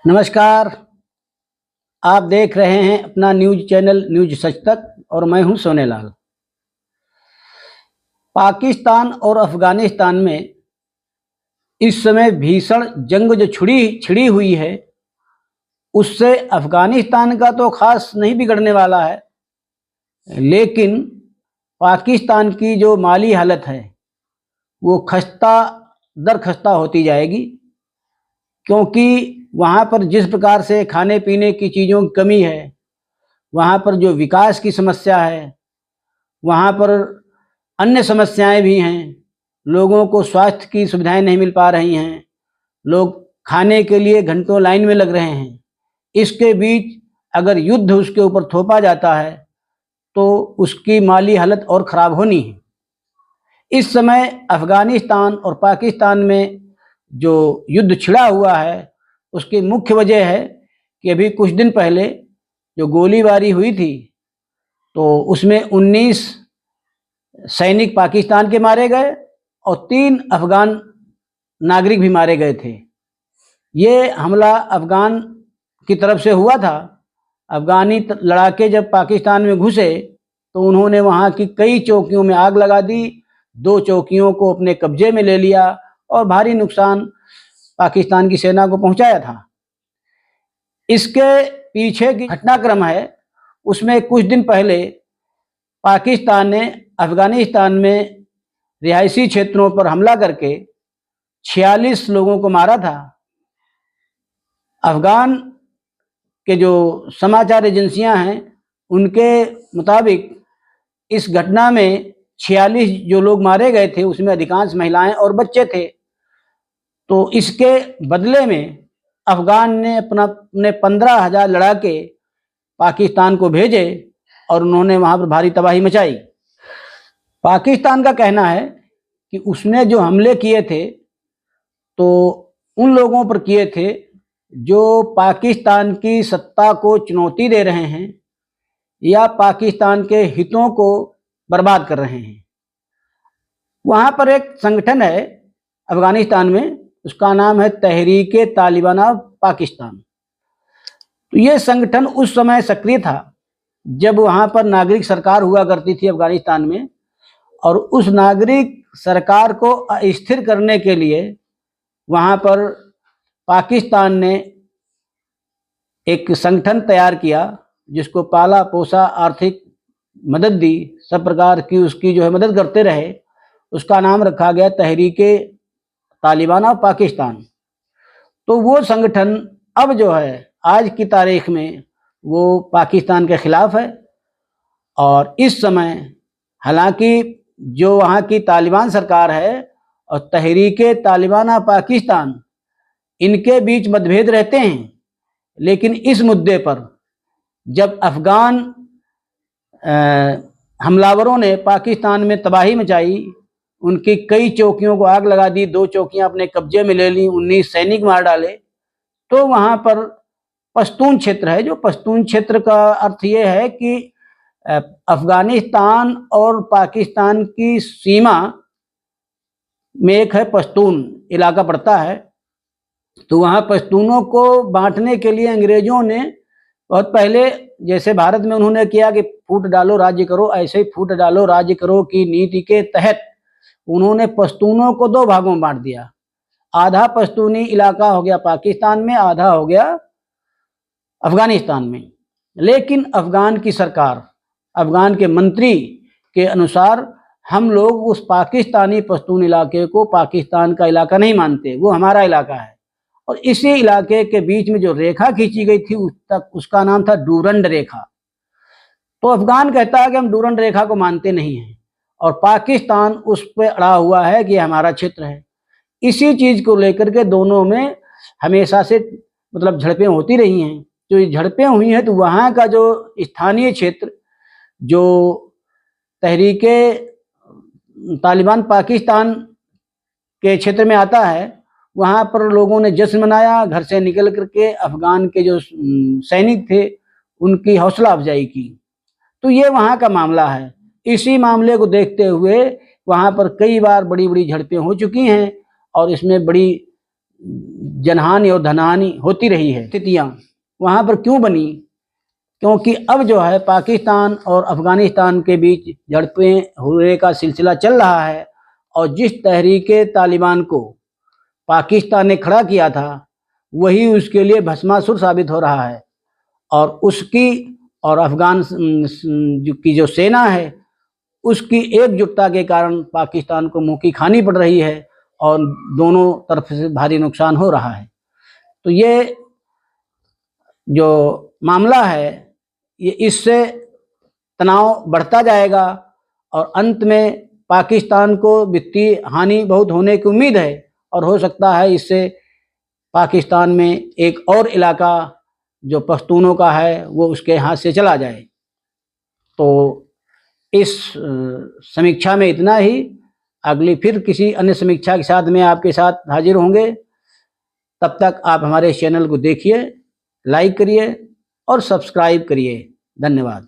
नमस्कार। आप देख रहे हैं अपना न्यूज चैनल न्यूज सच तक और मैं हूं सोनेलाल। पाकिस्तान और अफगानिस्तान में इस समय भीषण जंग जो छिड़ी हुई है, उससे अफगानिस्तान का तो खास नहीं बिगड़ने वाला है, लेकिन पाकिस्तान की जो माली हालत है वो खस्ता दर खस्ता होती जाएगी, क्योंकि वहाँ पर जिस प्रकार से खाने पीने की चीज़ों की कमी है, वहाँ पर जो विकास की समस्या है, वहाँ पर अन्य समस्याएं भी हैं। लोगों को स्वास्थ्य की सुविधाएं नहीं मिल पा रही हैं, लोग खाने के लिए घंटों लाइन में लग रहे हैं। इसके बीच अगर युद्ध उसके ऊपर थोपा जाता है तो उसकी माली हालत और ख़राब होनी है। इस समय अफगानिस्तान और पाकिस्तान में जो युद्ध छिड़ा हुआ है, उसकी मुख्य वजह है कि अभी कुछ दिन पहले जो गोलीबारी हुई थी, तो उसमें 19 सैनिक पाकिस्तान के मारे गए और 3 अफगान नागरिक भी मारे गए थे। ये हमला अफगान की तरफ से हुआ था। अफगानी लड़ाके जब पाकिस्तान में घुसे तो उन्होंने वहाँ की कई चौकियों में आग लगा दी, 2 चौकियों को अपने कब्जे में ले लिया और भारी नुकसान पाकिस्तान की सेना को पहुंचाया था। इसके पीछे की घटनाक्रम है, उसमें कुछ दिन पहले पाकिस्तान ने अफगानिस्तान में रिहायशी क्षेत्रों पर हमला करके 46 लोगों को मारा था। अफगान के जो समाचार एजेंसियां हैं, उनके मुताबिक इस घटना में 46 जो लोग मारे गए थे, उसमें अधिकांश महिलाएं और बच्चे थे। तो इसके बदले में अफगान ने अपने 15,000 लड़ाके पाकिस्तान को भेजे और उन्होंने वहाँ पर भारी तबाही मचाई। पाकिस्तान का कहना है कि उसने जो हमले किए थे तो उन लोगों पर किए थे जो पाकिस्तान की सत्ता को चुनौती दे रहे हैं या पाकिस्तान के हितों को बर्बाद कर रहे हैं। वहाँ पर एक संगठन है अफगानिस्तान में, उसका नाम है तहरीके तालिबान पाकिस्तान। तो ये संगठन उस समय सक्रिय था जब वहाँ पर नागरिक सरकार हुआ करती थी अफगानिस्तान में, और उस नागरिक सरकार को अस्थिर करने के लिए वहाँ पर पाकिस्तान ने एक संगठन तैयार किया, जिसको पाला पोसा, आर्थिक मदद दी, सब प्रकार की उसकी जो है मदद करते रहे। उसका नाम रखा गया तहरीके तालिबान पाकिस्तान। तो वो संगठन अब जो है आज की तारीख में वो पाकिस्तान के खिलाफ है, और इस समय हालांकि जो वहाँ की तालिबान सरकार है और तहरीके तालिबान पाकिस्तान, इनके बीच मतभेद रहते हैं, लेकिन इस मुद्दे पर जब अफगान हमलावरों ने पाकिस्तान में तबाही मचाई, उनकी कई चौकियों को आग लगा दी, 2 चौकियां अपने कब्जे में ले ली, 19 सैनिक मार डाले, तो वहाँ पर पश्तून क्षेत्र है। जो पश्तून क्षेत्र का अर्थ ये है कि अफगानिस्तान और पाकिस्तान की सीमा में एक है पश्तून इलाका पड़ता है। तो वहाँ पश्तूनों को बांटने के लिए अंग्रेजों ने बहुत पहले, जैसे भारत में उन्होंने किया कि फूट डालो राज्य करो, ऐसे ही फूट डालो राज्य करो की नीति के तहत उन्होंने पश्तूनों को 2 भागों में बांट दिया। आधा पश्तूनी इलाका हो गया पाकिस्तान में, आधा हो गया अफगानिस्तान में। लेकिन अफगान की सरकार, अफगान के मंत्री के अनुसार हम लोग उस पाकिस्तानी पश्तून इलाके को पाकिस्तान का इलाका नहीं मानते, वो हमारा इलाका है। और इसी इलाके के बीच में जो रेखा खींची गई थी उसका नाम था डूरंड रेखा। तो अफगान कहता है कि हम डूरंड रेखा को मानते नहीं हैं, और पाकिस्तान उस पर अड़ा हुआ है कि हमारा क्षेत्र है। इसी चीज को लेकर के दोनों में हमेशा से मतलब झड़पें होती रही हैं। जो ये झड़पें हुई हैं, तो वहाँ का जो स्थानीय क्षेत्र जो तहरीके तालिबान पाकिस्तान के क्षेत्र में आता है, वहाँ पर लोगों ने जश्न मनाया, घर से निकल करके अफगान के जो सैनिक थे उनकी हौसला अफजाई की। तो ये वहाँ का मामला है। इसी मामले को देखते हुए वहाँ पर कई बार बड़ी बड़ी झड़पें हो चुकी हैं, और इसमें बड़ी जनहानि और धनहानि होती रही है। स्थितियाँ वहाँ पर क्यों बनी? क्योंकि अब जो है पाकिस्तान और अफ़गानिस्तान के बीच झड़पें हुए का सिलसिला चल रहा है, और जिस तहरीके तालिबान को पाकिस्तान ने खड़ा किया था वही उसके लिए भस्मासुर साबित हो रहा है। और उसकी और अफ़गान की जो सेना है उसकी एकजुटता के कारण पाकिस्तान को मुँह की खानी पड़ रही है और दोनों तरफ से भारी नुकसान हो रहा है। तो ये जो मामला है ये इससे तनाव बढ़ता जाएगा और अंत में पाकिस्तान को वित्तीय हानि बहुत होने की उम्मीद है, और हो सकता है इससे पाकिस्तान में एक और इलाका जो पश्तूनों का है वो उसके हाथ से चला जाए। तो इस समीक्षा में इतना ही। अगली फिर किसी अन्य समीक्षा के साथ में आपके साथ हाजिर होंगे। तब तक आप हमारे चैनल को देखिए, लाइक करिए और सब्सक्राइब करिए। धन्यवाद।